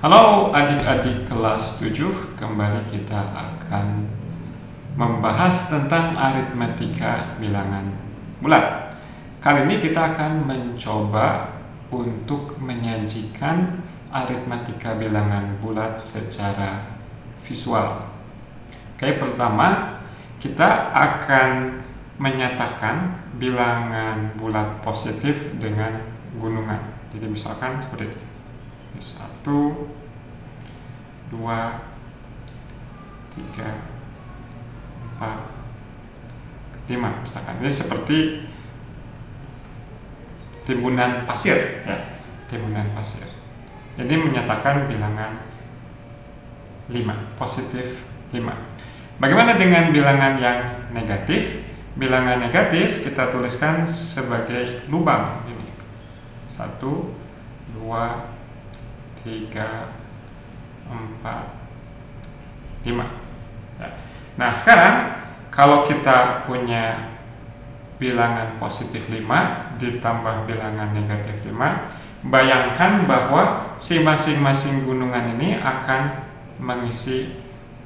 Halo adik-adik kelas 7, kembali kita akan membahas tentang aritmatika bilangan bulat. Kali ini kita akan mencoba untuk menyajikan aritmatika bilangan bulat secara visual. Oke, pertama kita akan menyatakan bilangan bulat positif dengan gunungan. Jadi misalkan seperti ini. 1, 2, 3, 4, 5 misalkan. Ini seperti timbunan pasir ya, timbunan pasir. Ini menyatakan bilangan 5, positif 5. Bagaimana dengan bilangan yang negatif? Bilangan negatif kita tuliskan sebagai lubang ini. 1, 2, 3, 4, 5. Nah, sekarang kalau kita punya bilangan positif 5 ditambah bilangan negatif 5, bayangkan bahwa si masing-masing gunungan ini akan mengisi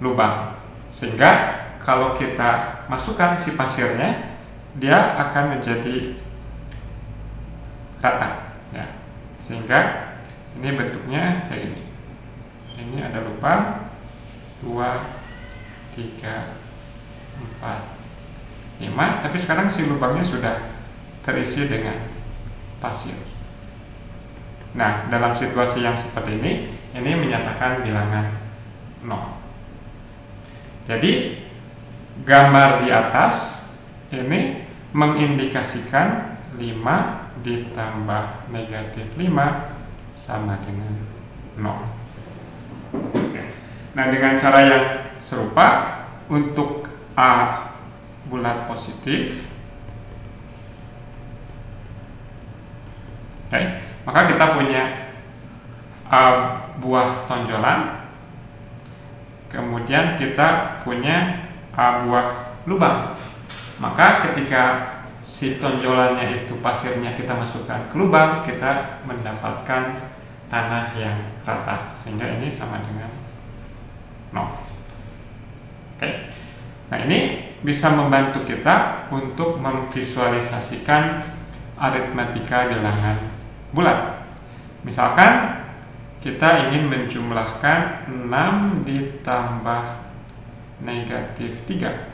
lubang. Sehingga kalau kita masukkan si pasirnya, dia akan menjadi rata ya. Sehingga ini bentuknya kayak ini. Ini ada lubang 2, 3, 4, 5. Tapi sekarang si lubangnya sudah terisi dengan pasir. Nah, dalam situasi yang seperti ini menyatakan bilangan 0. Jadi gambar di atas ini mengindikasikan 5 ditambah negatif 5 sama dengan 0. Nah, dengan cara yang serupa untuk A bulat positif, maka kita punya A buah tonjolan, kemudian kita punya A buah lubang. Maka ketika si tonjolannya itu pasirnya kita masukkan ke lubang, kita mendapatkan tanah yang rata, sehingga ini sama dengan 0. Oke. Nah, ini bisa membantu kita untuk memvisualisasikan aritmatika bilangan bulat. Misalkan kita ingin menjumlahkan 6 ditambah negatif 3.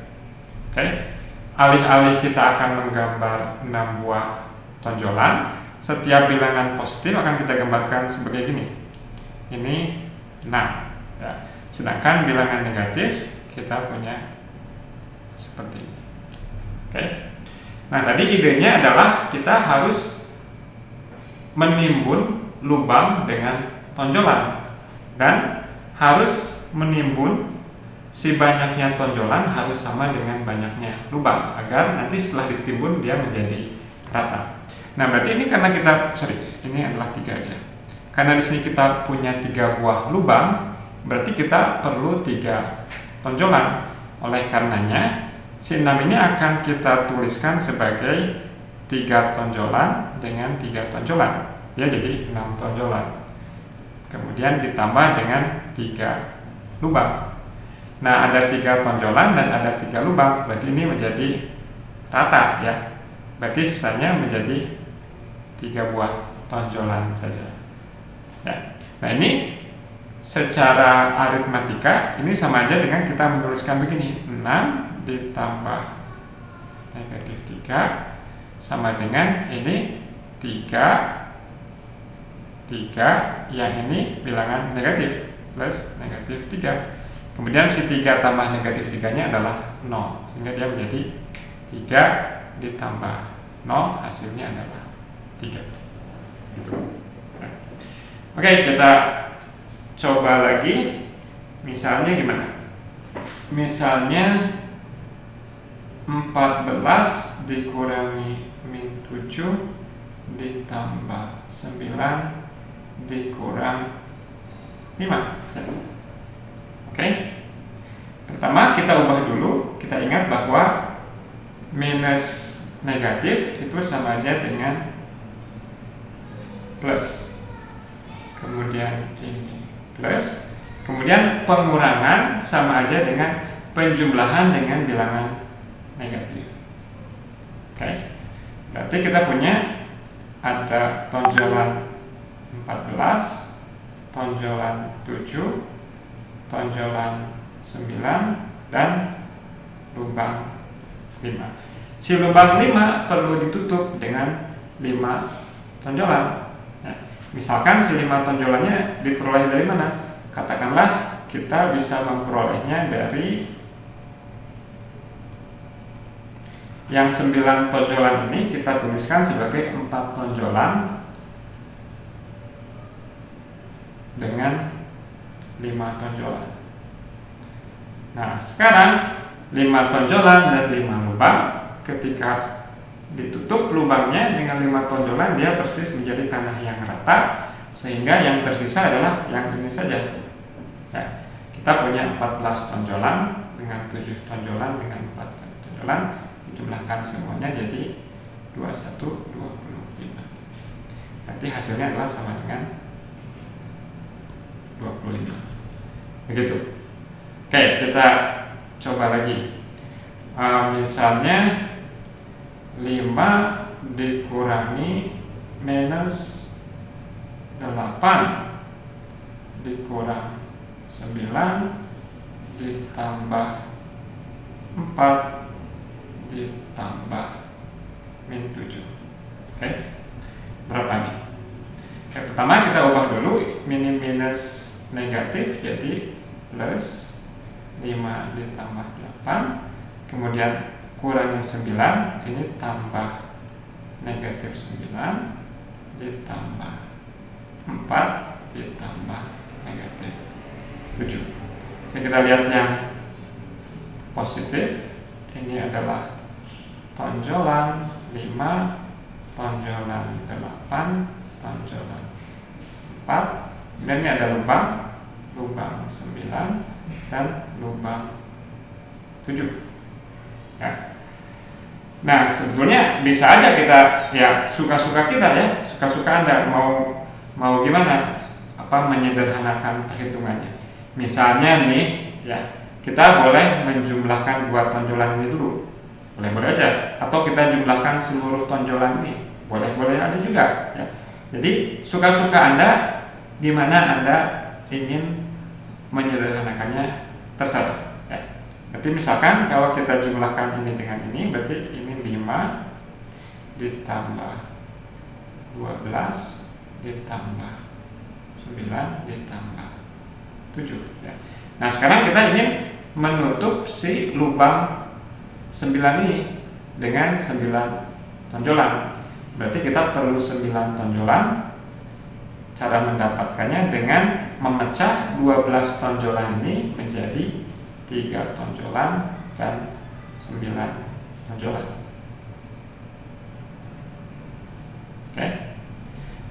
Oke. Alih-alih kita akan menggambar 6 buah tonjolan, setiap bilangan positif akan kita gambarkan sebagai gini. Ini 6 ya. Sedangkan bilangan negatif kita punya seperti ini. Oke. Nah, tadi idenya adalah kita harus menimbun lubang dengan tonjolan, dan harus menimbun si banyaknya tonjolan harus sama dengan banyaknya lubang, agar nanti setelah ditimbun dia menjadi rata. Nah, berarti ini karena ini adalah 3 aja. Karena di sini kita punya 3 buah lubang, berarti kita perlu 3 tonjolan. Oleh karenanya, si 6 ini akan kita tuliskan sebagai 3 tonjolan dengan 3 tonjolan. Ya, jadi 6 tonjolan. Kemudian ditambah dengan 3 lubang. Nah, ada 3 tonjolan dan ada 3 lubang, berarti ini menjadi rata ya. Berarti sisanya menjadi 3 buah tonjolan saja ya. Nah, ini secara aritmatika ini sama aja dengan kita menuliskan begini. 6 ditambah negatif 3 sama dengan ini 3 yang ini bilangan negatif plus negatif 3. Kemudian si 3 tambah negatif 3-nya adalah 0, sehingga dia menjadi 3 ditambah 0, hasilnya adalah 3. Oke, kita coba lagi. Misalnya gimana? Misalnya 14 dikurangi min 7 ditambah 9 dikurang 5. Oke. Pertama kita ubah dulu. Kita ingat bahwa minus negatif itu sama aja dengan plus. Kemudian ini plus, kemudian pengurangan sama aja dengan penjumlahan dengan bilangan negatif. Oke. Berarti kita punya ada tonjolan 14, tonjolan 7, tonjolan 9, dan lubang 5. Si lubang 5 perlu ditutup dengan 5 tonjolan. Nah, misalkan si 5 tonjolannya diperoleh dari mana? Katakanlah kita bisa memperolehnya dari yang 9 tonjolan ini kita tuliskan sebagai 4 tonjolan dengan 5 tonjolan. Nah, sekarang 5 tonjolan dan 5 lubang, ketika ditutup lubangnya dengan 5 tonjolan, dia persis menjadi tanah yang rata, sehingga yang tersisa adalah yang ini saja. Nah, kita punya 14 tonjolan dengan 7 tonjolan dengan 4 tonjolan, dijumlahkan semuanya jadi 21, 25. Berarti hasilnya adalah sama dengan 25. Begitu. Oke, kita coba lagi. Misalnya 5 dikurangi minus 8 dikurang 9 ditambah 4 ditambah min 7. Oke. Berapa nih? Yang pertama kita ubah dulu minus negatif jadi plus 5 ditambah 8, kemudian kurangi 9, ini tambah negatif 9 ditambah 4 ditambah negatif 7. Oke, kita lihat yang positif. Ini adalah tonjolan 5, tonjolan 8, tonjolan 4, dan ini ada lubang 9 dan lubang 7. Nah, sebetulnya bisa aja kita ya suka-suka kita ya, suka-suka Anda mau gimana menyederhanakan perhitungannya. Misalnya nih ya, kita boleh menjumlahkan 2 tonjolan ini dulu. Boleh-boleh aja, atau kita jumlahkan seluruh tonjolan ini. Boleh-boleh aja juga ya. Jadi suka-suka Anda, di mana Anda ingin menyederhanakannya terserah ya. Berarti misalkan kalau kita jumlahkan ini dengan ini, berarti ini 5 ditambah 12 ditambah 9 ditambah 7 ya. Nah, sekarang kita ingin menutup si lubang 9 ini dengan 9 tonjolan. Berarti kita perlu 9 tonjolan. Cara mendapatkannya dengan memecah 12 tonjolan ini menjadi 3 tonjolan dan 9 tonjolan. Oke.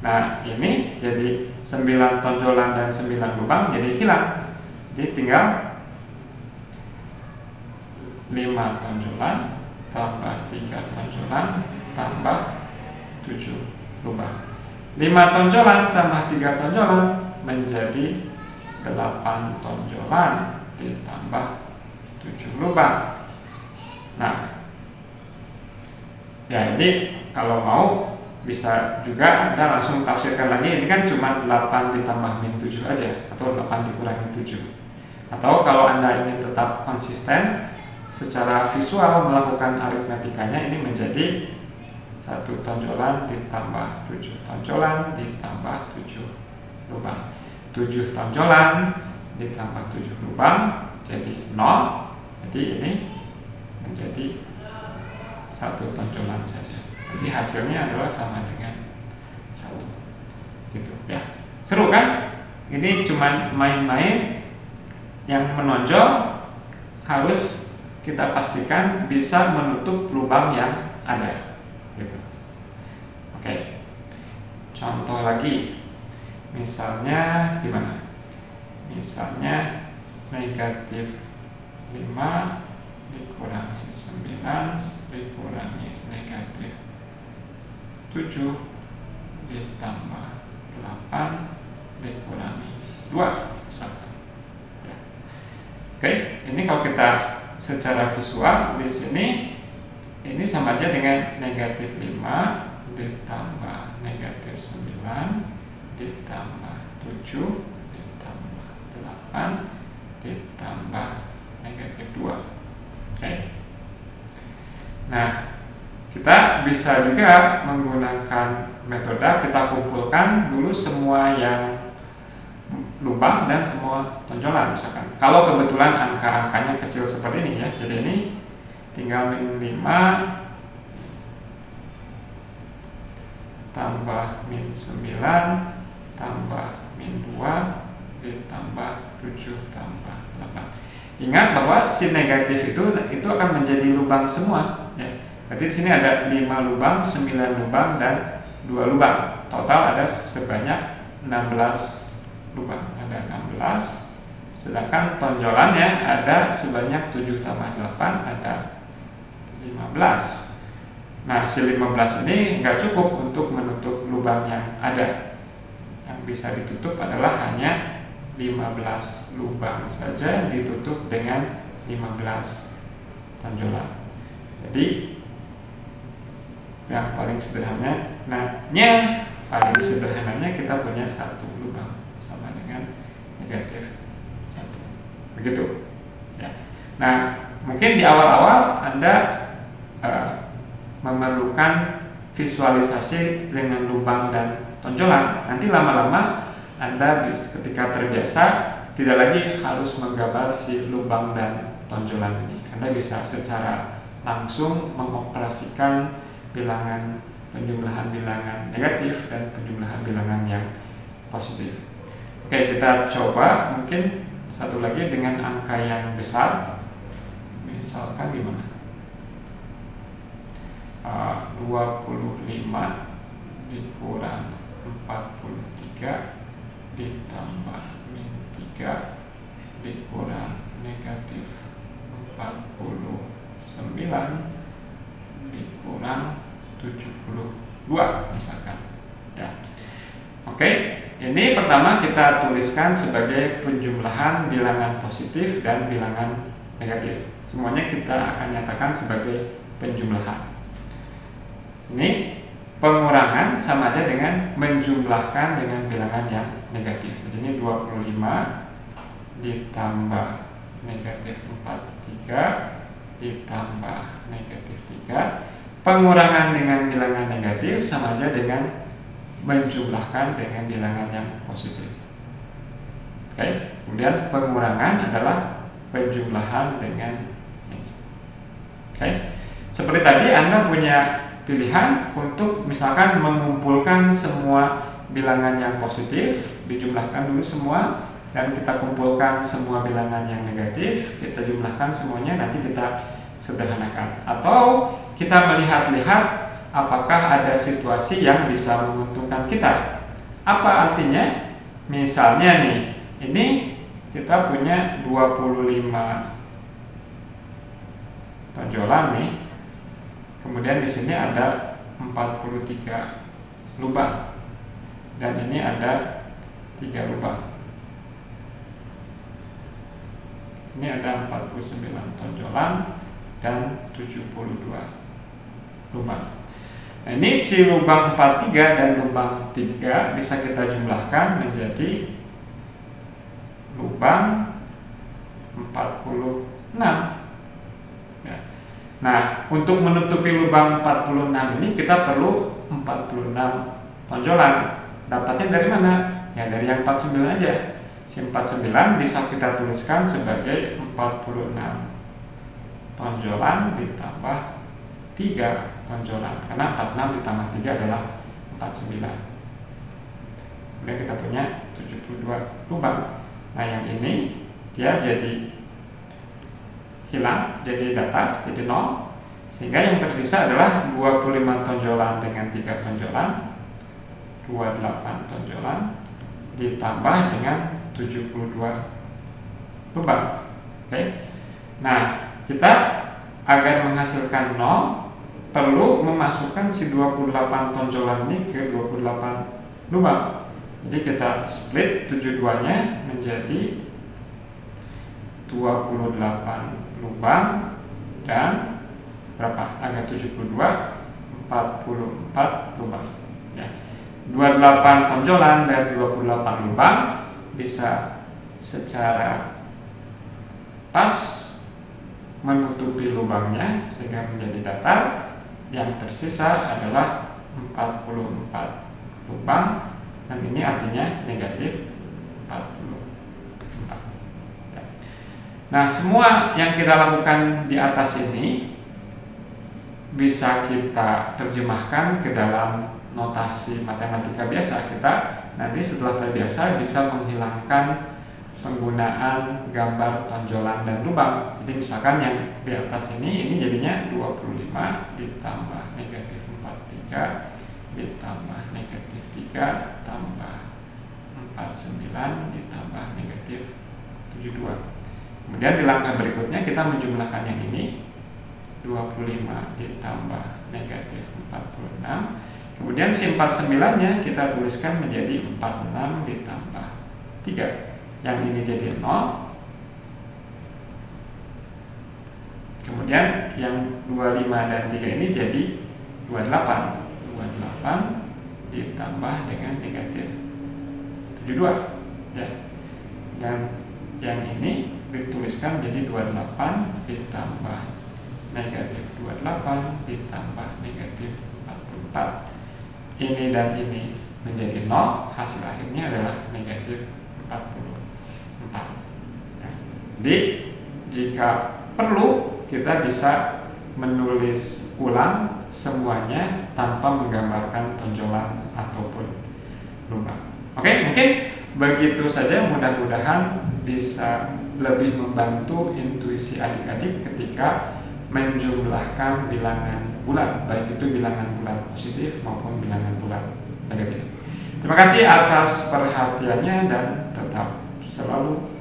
Nah, ini jadi 9 tonjolan dan 9 lubang jadi hilang. Jadi tinggal 5 tonjolan tambah 3 tonjolan tambah 7 lubang. 5 tonjolan tambah 3 tonjolan menjadi 8 tonjolan ditambah 7 lubang. Nah, ya jadi kalau mau bisa juga Anda langsung tafsirkan lagi, ini kan cuma 8 ditambah min 7 aja, atau 8 dikurangi 7. Atau kalau Anda ingin tetap konsisten secara visual melakukan aritmetikanya, ini menjadi 1 tonjolan ditambah 7 tonjolan ditambah 7 lubang. 7 tonjolan ditambah 7 lubang jadi 0. Jadi ini menjadi 1 tonjolan saja. Jadi hasilnya adalah sama dengan 1. Gitu ya. Seru kan? Ini cuma main-main, yang menonjol harus kita pastikan bisa menutup lubang yang ada. Gitu. Oke. Contoh lagi. Misalnya gimana? Misalnya negatif 5 dikurangi 9 dikurangi negatif 7 ditambah 8 dikurangi 2. ini kalau kita secara visual di sini ini sama aja dengan negatif 5 ditambah negatif 9 ditambah 7 ditambah 8 ditambah negatif 2. Oke. Nah, kita bisa juga menggunakan metode kita kumpulkan dulu semua yang lubang dan semua tonjolan misalkan. Kalau kebetulan angka-angkanya kecil seperti ini ya. Jadi ini tinggal min 5 tambah min 9 tambah min 2 ditambah 7 tambah 8. Ingat bahwa si negatif itu akan menjadi lubang semua ya. Berarti di sini ada 5 lubang, 9 lubang dan 2 lubang. Total ada sebanyak 16 lubang. Ada 16. Sedangkan tonjolannya ada sebanyak 7 tambah 8 ada 15. Nah, si 15 ini nggak cukup untuk menutup lubang yang ada. Yang bisa ditutup adalah hanya 15 lubang saja ditutup dengan 15 tonjolan. Jadi yang paling sederhananya kita punya 1 lubang sama dengan negatif 1. Begitu. Ya. Nah, mungkin di awal-awal Anda memerlukan visualisasi dengan lubang dan tonjolan. Nanti lama-lama Anda ketika terbiasa tidak lagi harus menggambar si lubang dan tonjolan ini. Anda bisa secara langsung mengoperasikan bilangan penjumlahan bilangan negatif dan penjumlahan bilangan yang positif. Oke, kita coba mungkin satu lagi dengan angka yang besar. Misalkan gimana? 25 dikurang 43 ditambah min 3 dikurang negatif 49 dikurang 72 misalkan ya. Oke, ini pertama kita tuliskan sebagai penjumlahan bilangan positif dan bilangan negatif. Semuanya kita akan nyatakan sebagai penjumlahan. Ini pengurangan sama aja dengan menjumlahkan dengan bilangan yang negatif. Jadi ini 25 ditambah negatif 43 ditambah negatif 3. Pengurangan dengan bilangan negatif sama aja dengan menjumlahkan dengan bilangan yang positif. Oke, kemudian pengurangan adalah penjumlahan dengan ini. Oke, seperti tadi Anda punya pilihan untuk misalkan mengumpulkan semua bilangan yang positif, dijumlahkan dulu semua, dan kita kumpulkan semua bilangan yang negatif, kita jumlahkan semuanya, nanti kita sederhanakan. Atau kita melihat-lihat apakah ada situasi yang bisa menguntungkan kita. Apa artinya? Misalnya nih, ini kita punya 25 tonjolan nih. Kemudian di sini ada 43 lubang. Dan ini ada 3 lubang. Ini ada 49 tonjolan dan 72 lubang. Nah, ini si lubang 43 dan lubang 3 bisa kita jumlahkan menjadi lubang 46. Ya. Nah, untuk menutupi lubang 46 ini kita perlu 46 tonjolan. Dapatnya dari mana? Ya dari yang 49 aja. Si 49 bisa kita tuliskan sebagai 46 tonjolan ditambah 3 tonjolan. Karena 46 ditambah 3 adalah 49. Kemudian kita punya 72 lubang. Nah yang ini dia jadi hilang, jadi datar, jadi 0. Sehingga yang tersisa adalah 25 tonjolan dengan 3 tonjolan, 28 tonjolan ditambah dengan 72 lubang. Oke. Nah, kita agar menghasilkan 0 perlu memasukkan si 28 tonjolan ini ke 28 lubang. Jadi kita split 72-nya menjadi 28 lubang dan berapa? Angka 72, 44 lubang ya. 28 tonjolan dan 28 lubang bisa secara pas menutupi lubangnya sehingga menjadi datar. Yang tersisa adalah 44 lubang dan ini artinya negatif 44 ya. Nah, semua yang kita lakukan di atas ini bisa kita terjemahkan ke dalam notasi matematika biasa. Kita nanti setelah terbiasa bisa menghilangkan penggunaan gambar tonjolan dan lubang. Jadi misalkan yang di atas ini jadinya 25 ditambah negatif 43 ditambah negatif 3 tambah 49 ditambah negatif 72. Kemudian di langkah berikutnya kita menjumlahkan yang ini, 25 ditambah negatif 46. Kemudian si 49-nya kita tuliskan menjadi 46 ditambah 3. Yang ini jadi 0. Kemudian yang 25 dan 3 ini jadi 28. 28 ditambah dengan negatif 72 ya. Dan yang ini dituliskan jadi 28 ditambah negatif 28 ditambah negatif 44. Ini dan ini menjadi 0, hasil akhirnya adalah negatif 44 ya. Jadi jika perlu kita bisa menulis ulang semuanya tanpa menggambarkan tonjolan ataupun lubang. Oke, mungkin begitu saja. Mudah-mudahan bisa lebih membantu intuisi adik-adik ketika menjumlahkan bilangan bulat, baik itu bilangan bulat positif maupun bilangan bulat negatif. Terima kasih atas perhatiannya dan tetap selalu